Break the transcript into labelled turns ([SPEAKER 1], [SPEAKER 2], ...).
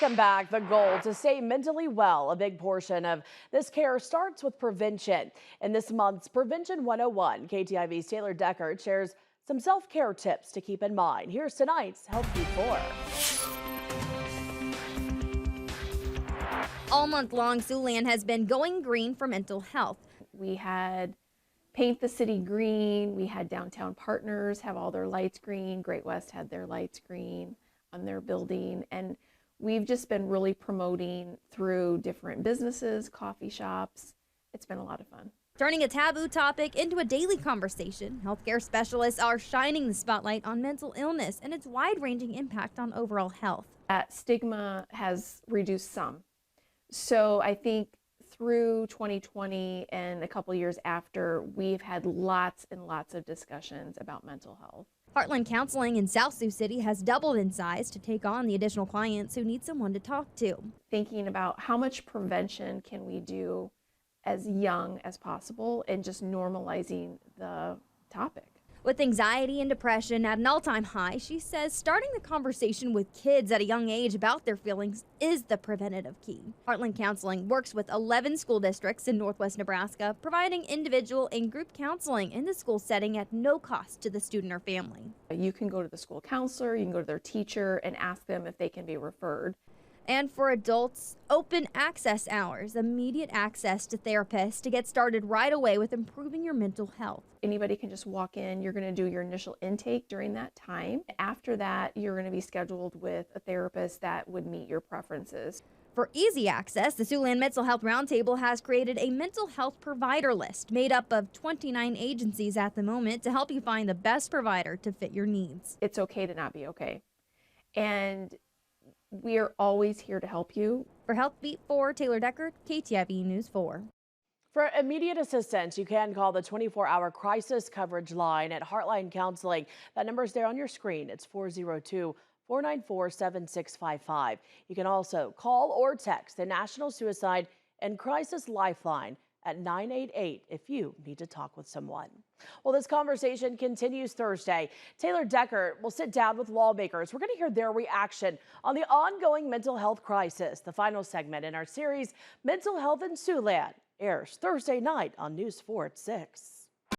[SPEAKER 1] Welcome back. The goal to stay mentally well. A big portion of this care starts with prevention. In this month's Prevention 101, KTIV's Taylor Deckard shares some self-care tips to keep in mind. Here's tonight's Health Beat 4.
[SPEAKER 2] All month long, Siouxland has been going green for mental health.
[SPEAKER 3] We had Paint the City Green, we had Downtown Partners have all their lights green, Great West had their lights green on their building, and we've just been really promoting through different businesses, coffee shops. It's been a lot of fun.
[SPEAKER 2] Turning a taboo topic into a daily conversation, healthcare specialists are shining the spotlight on mental illness and its wide-ranging impact on overall health.
[SPEAKER 3] That stigma has reduced some. So I think through 2020 and a couple years after, we've had lots and lots of discussions about mental health.
[SPEAKER 2] Heartland Counseling in South Sioux City has doubled in size to take on the additional clients who need someone to talk to.
[SPEAKER 3] Thinking about how much prevention can we do as young as possible and just normalizing the topic.
[SPEAKER 2] With anxiety and depression at an all-time high, she says starting the conversation with kids at a young age about their feelings is the preventative key. Heartland Counseling works with 11 school districts in Northwest Nebraska, providing individual and group counseling in the school setting at no cost to the student or family.
[SPEAKER 3] You can go to the school counselor, you can go to their teacher and ask them if they can be referred.
[SPEAKER 2] And for adults, open access hours, immediate access to therapists to get started right away with improving your mental health.
[SPEAKER 3] Anybody can just walk in. You're going to do your initial intake during that time. After that, you're going to be scheduled with a therapist that would meet your preferences.
[SPEAKER 2] For easy access, the Siouxland Mental Health Roundtable has created a mental health provider list made up of 29 agencies at the moment to help you find the best provider to fit your needs.
[SPEAKER 3] It's okay to not be okay. And we are always here to help you.
[SPEAKER 2] For Health Beat 4, Taylor Deckard, KTIV News 4.
[SPEAKER 1] For immediate assistance, you can call the 24-hour crisis coverage line at Heartline Counseling. That number is there on your screen. It's 402-494-7655. You can also call or text the National Suicide and Crisis Lifeline at 988 if you need to talk with someone. Well, this conversation continues Thursday. Taylor Deckard will sit down with lawmakers. We're going to hear their reaction on the ongoing mental health crisis. The final segment in our series, Mental Health in Siouxland, airs Thursday night on News 4 at 6.